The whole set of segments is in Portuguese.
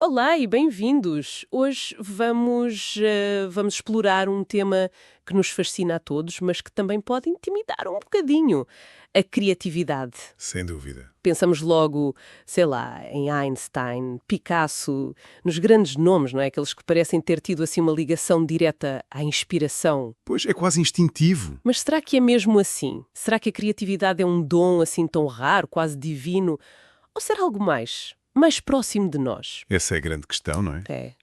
Olá e bem-vindos! Hoje vamos explorar um tema que nos fascina a todos, mas que também pode intimidar um bocadinho: a criatividade. Sem dúvida. Pensamos logo, sei lá, em Einstein, Picasso, nos grandes nomes, não é? Aqueles que parecem ter tido assim uma ligação direta à inspiração. Pois é quase instintivo. Mas será que é mesmo assim? Será que a criatividade é um dom assim tão raro, quase divino? Ou será algo mais próximo de nós? Essa é a grande questão, não é? É.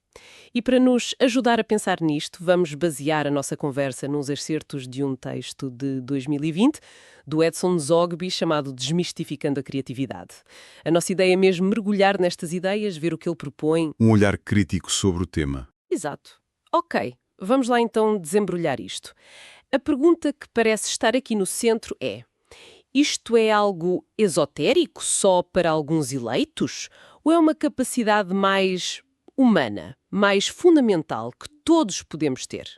E para nos ajudar a pensar nisto, vamos basear a nossa conversa nos excertos de um texto de 2020, do Edson Zogby, chamado Desmistificando a Criatividade. A nossa ideia é mesmo mergulhar nestas ideias, ver o que ele propõe. Um olhar crítico sobre o tema. Exato. Ok, vamos lá então desembrulhar isto. A pergunta que parece estar aqui no centro é: isto é algo esotérico só para alguns eleitos? Ou é uma capacidade mais humana, mais fundamental, que todos podemos ter?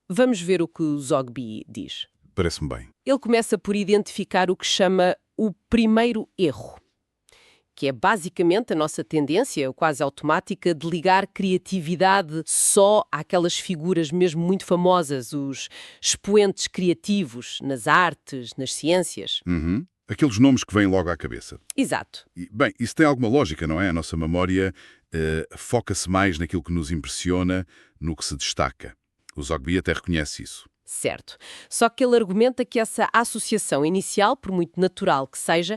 Vamos ver o que o Zogby diz. Parece-me bem. Ele começa por identificar o que chama o primeiro erro, que é basicamente a nossa tendência, quase automática, de ligar criatividade só àquelas figuras mesmo muito famosas, os expoentes criativos nas artes, nas ciências. Uhum. Aqueles nomes que vêm logo à cabeça. Exato. E, bem, isso tem alguma lógica, não é? A nossa memória foca-se mais naquilo que nos impressiona, no que se destaca. O Zogby até reconhece isso. Certo. Só que ele argumenta que essa associação inicial, por muito natural que seja,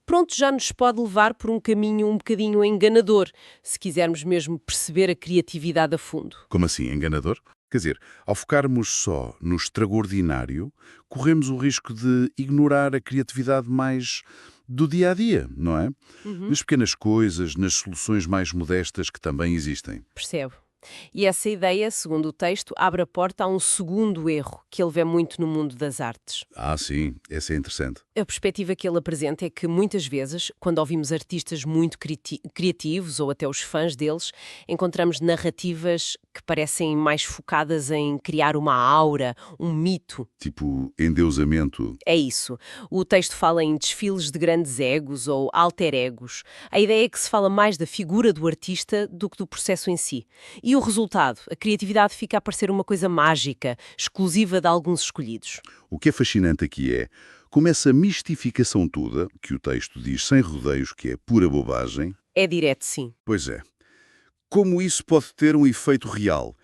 pronto, já nos pode levar por um caminho um bocadinho enganador, se quisermos mesmo perceber a criatividade a fundo. Como assim, enganador? Quer dizer, ao focarmos só no extraordinário, corremos o risco de ignorar a criatividade mais do dia-a-dia, não é? Nas pequenas coisas, nas soluções mais modestas que também existem. Percebo. E essa ideia, segundo o texto, abre a porta a um segundo erro que ele vê muito no mundo das artes. Ah, sim, essa é interessante. A perspectiva que ele apresenta é que, muitas vezes, quando ouvimos artistas muito criativos, ou até os fãs deles, encontramos narrativas que parecem mais focadas em criar uma aura, um mito. Tipo, endeusamento. É isso. O texto fala em desfiles de grandes egos ou alter egos. A ideia é que se fala mais da figura do artista do que do processo em si. E o resultado? A criatividade fica a parecer uma coisa mágica, exclusiva de alguns escolhidos. O que é fascinante aqui é como essa mistificação toda, que o texto diz sem rodeios que é pura bobagem, É direto, sim. pois é, como isso pode ter um efeito real.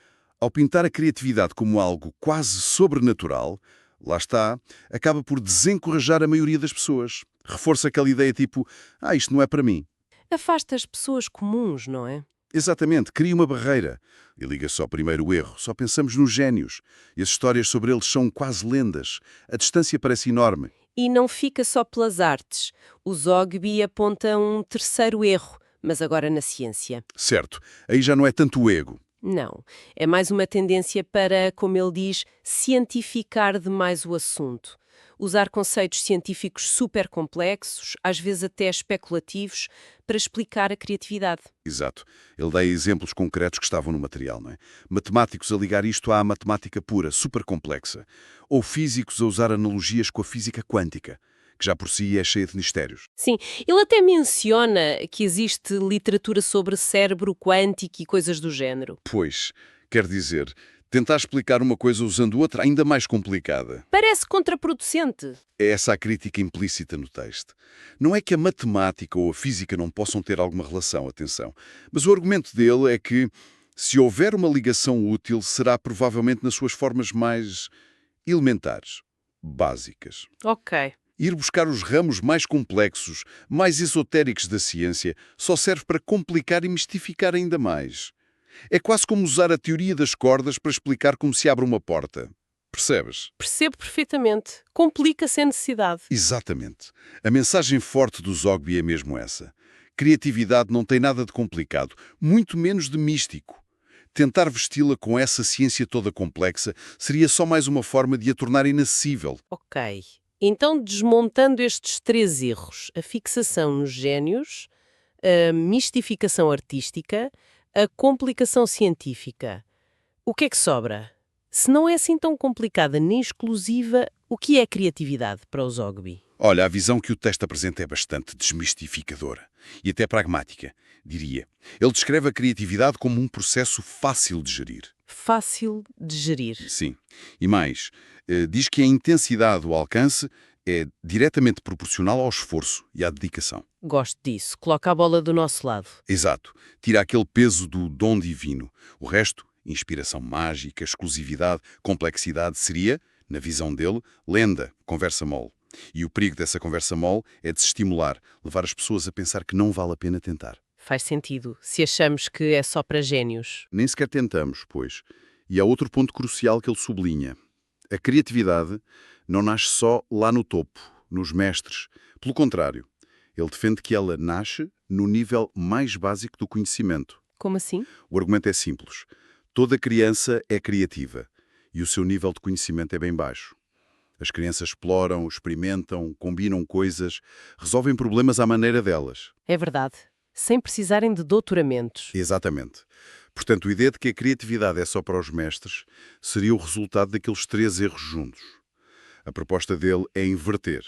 Ao pintar a criatividade como algo quase sobrenatural, lá está, acaba por desencorajar a maioria das pessoas. Reforça aquela ideia tipo, isto não é para mim. Afasta as pessoas comuns, não é? Exatamente, cria uma barreira. E liga só primeiro o erro. Só pensamos nos génios. E as histórias sobre eles são quase lendas. A distância parece enorme. E não fica só pelas artes. O Zogby aponta um terceiro erro, mas agora na ciência. Certo, aí já não é tanto o ego. Não, é mais uma tendência para, como ele diz, cientificar demais o assunto. Usar conceitos científicos super complexos, às vezes até especulativos, para explicar a criatividade. Exato. Ele dá exemplos concretos que estavam no material, não é? Matemáticos a ligar isto à matemática pura, super complexa. Ou físicos a usar analogias com a física quântica, que já por si é cheia de mistérios. Sim, ele até menciona que existe literatura sobre cérebro quântico e coisas do género. Pois, quer dizer, tentar explicar uma coisa usando outra ainda mais complicada. Parece contraproducente. É essa a crítica implícita no texto. Não é que a matemática ou a física não possam ter alguma relação, atenção. Mas o argumento dele é que, se houver uma ligação útil, será provavelmente nas suas formas mais elementares, básicas. Ok. Ir buscar os ramos mais complexos, mais esotéricos da ciência, só serve para complicar e mistificar ainda mais. É quase como usar a teoria das cordas para explicar como se abre uma porta. Percebes? Percebo perfeitamente. Complica sem necessidade. Exatamente. A mensagem forte do Zogby é mesmo essa. Criatividade não tem nada de complicado, muito menos de místico. Tentar vesti-la com essa ciência toda complexa seria só mais uma forma de a tornar inacessível. Ok. Então, desmontando estes três erros, a fixação nos génios, a mistificação artística, a complicação científica, o que é que sobra? Se não é assim tão complicada nem exclusiva, o que é criatividade para o Zogby? Olha, a visão que o texto apresenta é bastante desmistificadora e até pragmática. diria. Ele descreve a criatividade como um processo fácil de gerir. Fácil de gerir. Sim. E mais, diz que a intensidade do alcance é diretamente proporcional ao esforço e à dedicação. Gosto disso. Coloca a bola do nosso lado. Exato. Tira aquele peso do dom divino. O resto, inspiração mágica, exclusividade, complexidade, seria, na visão dele, lenda, conversa mole. E o perigo dessa conversa mole é de se estimular, levar as pessoas a pensar que não vale a pena tentar. Faz sentido, se achamos que é só para génios. Nem sequer tentamos, pois. E há outro ponto crucial que ele sublinha. A criatividade não nasce só lá no topo, nos mestres. Pelo contrário, ele defende que ela nasce no nível mais básico do conhecimento. Como assim? O argumento é simples. Toda criança é criativa e o seu nível de conhecimento é bem baixo. As crianças exploram, experimentam, combinam coisas, resolvem problemas à maneira delas. É verdade. Sem precisarem de doutoramentos. Exatamente. Portanto, a ideia de que a criatividade é só para os mestres seria o resultado daqueles 3 erros juntos. A proposta dele é inverter.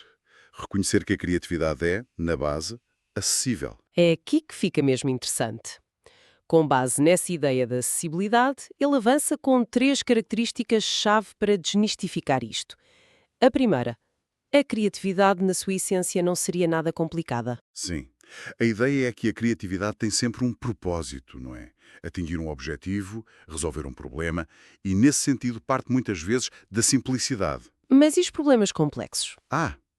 Reconhecer que a criatividade é, na base, acessível. É aqui que fica mesmo interessante. Com base nessa ideia da acessibilidade, ele avança com 3 características-chave para desmistificar isto. A primeira, a criatividade na sua essência não seria nada complicada. Sim. A ideia é que a criatividade tem sempre um propósito, não é? Atingir um objetivo, resolver um problema, e nesse sentido parte muitas vezes da simplicidade. Mas e os problemas complexos?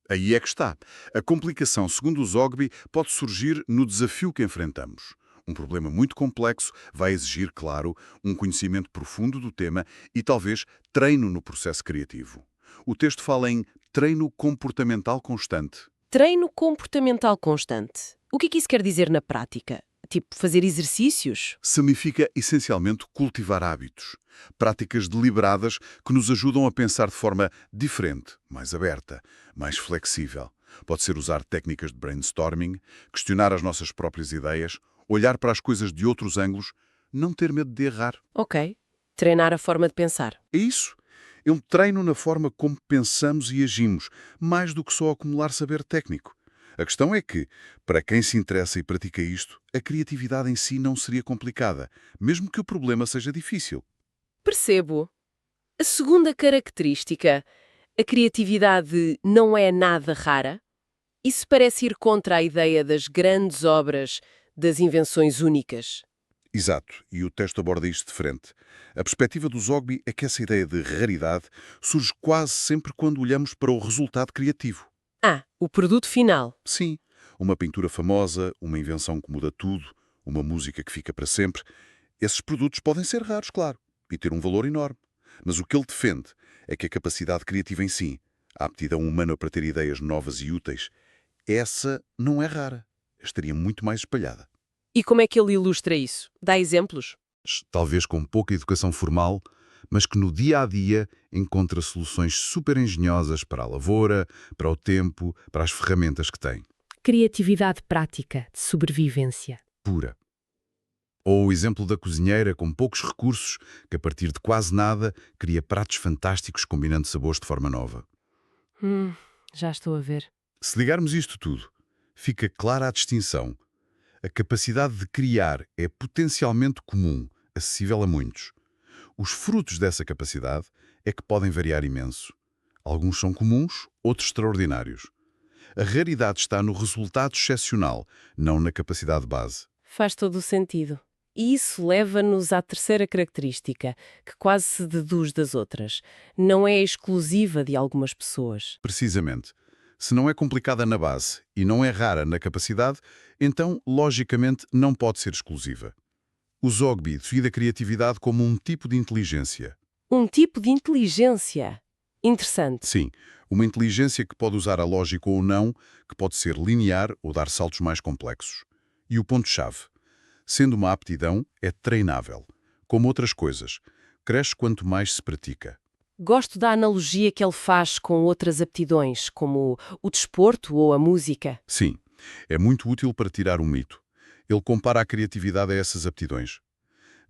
Aí é que está. A complicação, segundo o Zogby, pode surgir no desafio que enfrentamos. Um problema muito complexo vai exigir, claro, um conhecimento profundo do tema e talvez treino no processo criativo. O texto fala em treino comportamental constante. Treino comportamental constante. O que isso quer dizer na prática? Tipo, fazer exercícios? Significa essencialmente cultivar hábitos, práticas deliberadas que nos ajudam a pensar de forma diferente, mais aberta, mais flexível. Pode ser usar técnicas de brainstorming, questionar as nossas próprias ideias, olhar para as coisas de outros ângulos, não ter medo de errar. Ok. Treinar a forma de pensar. É isso. É um treino na forma como pensamos e agimos, mais do que só acumular saber técnico. A questão é que, para quem se interessa e pratica isto, a criatividade em si não seria complicada, mesmo que o problema seja difícil. Percebo. A segunda característica, a criatividade não é nada rara. Isso parece ir contra a ideia das grandes obras, das invenções únicas. Exato, e o texto aborda isto de frente. A perspectiva do Zogby é que essa ideia de raridade surge quase sempre quando olhamos para o resultado criativo. O produto final. Sim, uma pintura famosa, uma invenção que muda tudo, uma música que fica para sempre. Esses produtos podem ser raros, claro, e ter um valor enorme. Mas o que ele defende é que a capacidade criativa em si, a aptidão humana para ter ideias novas e úteis, essa não é rara. Estaria muito mais espalhada. E como é que ele ilustra isso? Dá exemplos? Talvez com pouca educação formal, mas que no dia-a-dia encontra soluções super engenhosas para a lavoura, para o tempo, para as ferramentas que tem. Criatividade prática, de sobrevivência. Pura. Ou o exemplo da cozinheira com poucos recursos, que a partir de quase nada cria pratos fantásticos combinando sabores de forma nova. Já estou a ver. Se ligarmos isto tudo, fica clara a distinção. A capacidade de criar é potencialmente comum, acessível a muitos. Os frutos dessa capacidade é que podem variar imenso. Alguns são comuns, outros extraordinários. A raridade está no resultado excepcional, não na capacidade base. Faz todo o sentido. E isso leva-nos à terceira característica, que quase se deduz das outras. Não é exclusiva de algumas pessoas. Precisamente. Se não é complicada na base e não é rara na capacidade, então, logicamente, não pode ser exclusiva. O Zogby define a criatividade como um tipo de inteligência. Um tipo de inteligência. Interessante. Sim, uma inteligência que pode usar a lógica ou não, que pode ser linear ou dar saltos mais complexos. E o ponto-chave, sendo uma aptidão, é treinável. Como outras coisas, cresce quanto mais se pratica. Gosto da analogia que ele faz com outras aptidões, como o desporto ou a música. Sim, é muito útil para tirar um mito. Ele compara a criatividade a essas aptidões.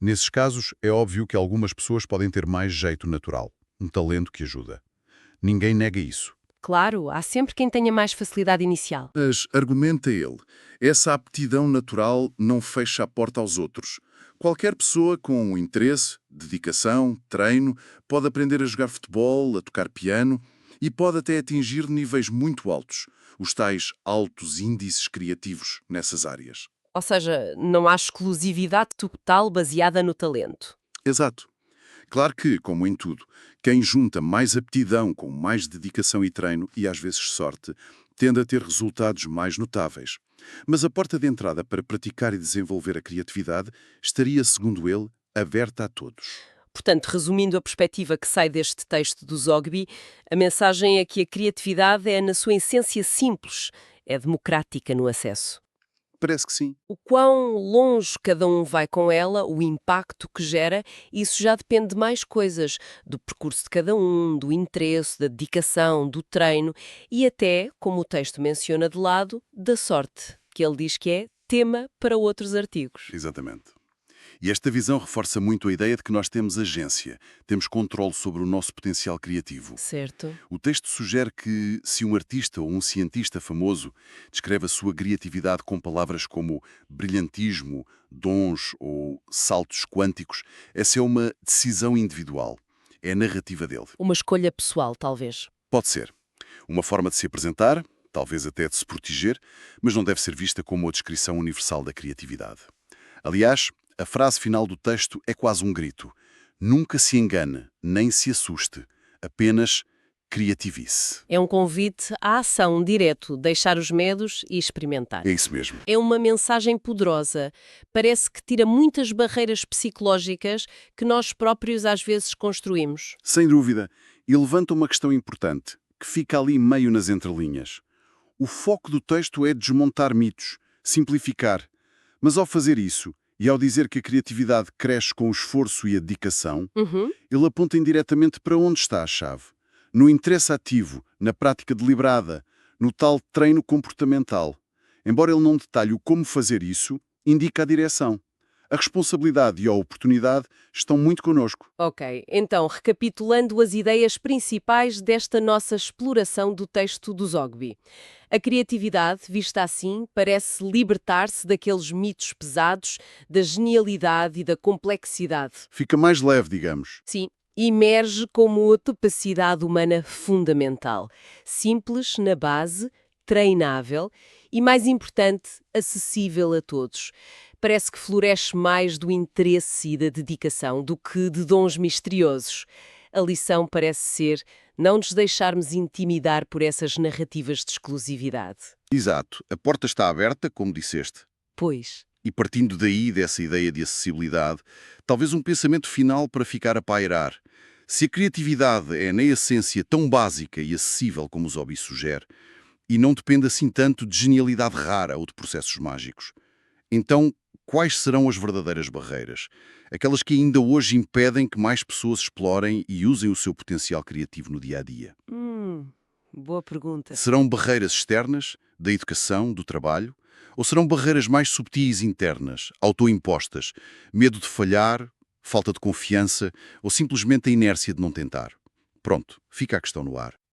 Nesses casos, é óbvio que algumas pessoas podem ter mais jeito natural, um talento que ajuda. Ninguém nega isso. Claro, há sempre quem tenha mais facilidade inicial. Mas, argumenta ele, essa aptidão natural não fecha a porta aos outros. Qualquer pessoa com interesse, dedicação, treino, pode aprender a jogar futebol, a tocar piano e pode até atingir níveis muito altos, os tais altos índices criativos nessas áreas. Ou seja, não há exclusividade total baseada no talento. Exato. Claro que, como em tudo, quem junta mais aptidão com mais dedicação e treino, e às vezes sorte, tende a ter resultados mais notáveis. Mas a porta de entrada para praticar e desenvolver a criatividade estaria, segundo ele, aberta a todos. Portanto, resumindo a perspectiva que sai deste texto do Zogby, a mensagem é que a criatividade é, na sua essência, simples, é democrática no acesso. Parece que sim. O quão longe cada um vai com ela, o impacto que gera, isso já depende de mais coisas, do percurso de cada um, do interesse, da dedicação, do treino e até, como o texto menciona de lado, da sorte, que ele diz que é tema para outros artigos. Exatamente. E esta visão reforça muito a ideia de que nós temos agência, temos controle sobre o nosso potencial criativo. Certo. O texto sugere que, se um artista ou um cientista famoso descreve a sua criatividade com palavras como brilhantismo, dons ou saltos quânticos, essa é uma decisão individual. É a narrativa dele. Uma escolha pessoal, talvez. Pode ser. Uma forma de se apresentar, talvez até de se proteger, mas não deve ser vista como a descrição universal da criatividade. Aliás, a frase final do texto é quase um grito. Nunca se engane, nem se assuste. Apenas criativice. É um convite à ação direto, deixar os medos e experimentar. É isso mesmo. É uma mensagem poderosa. Parece que tira muitas barreiras psicológicas que nós próprios às vezes construímos. Sem dúvida. E levanta uma questão importante, que fica ali meio nas entrelinhas. O foco do texto é desmontar mitos, simplificar. Mas ao fazer isso, e ao dizer que a criatividade cresce com o esforço e a dedicação, ele aponta indiretamente para onde está a chave. No interesse ativo, na prática deliberada, no tal treino comportamental. Embora ele não detalhe o como fazer isso, indica a direção. A responsabilidade e a oportunidade estão muito connosco. Ok, então, recapitulando as ideias principais desta nossa exploração do texto do Zogby. A criatividade, vista assim, parece libertar-se daqueles mitos pesados, da genialidade e da complexidade. Fica mais leve, digamos. Sim, emerge como uma capacidade humana fundamental, simples na base, treinável e, mais importante, acessível a todos. Parece que floresce mais do interesse e da dedicação do que de dons misteriosos. A lição parece ser não nos deixarmos intimidar por essas narrativas de exclusividade. Exato. A porta está aberta, como disseste. Pois. E partindo daí, dessa ideia de acessibilidade, talvez um pensamento final para ficar a pairar. Se a criatividade é, na essência, tão básica e acessível como o Zogby sugere, e não depende assim tanto de genialidade rara ou de processos mágicos, então quais serão as verdadeiras barreiras? Aquelas que ainda hoje impedem que mais pessoas explorem e usem o seu potencial criativo no dia-a-dia. Boa pergunta. Serão barreiras externas, da educação, do trabalho? Ou serão barreiras mais subtis internas, autoimpostas, medo de falhar, falta de confiança ou simplesmente a inércia de não tentar? Pronto, fica a questão no ar.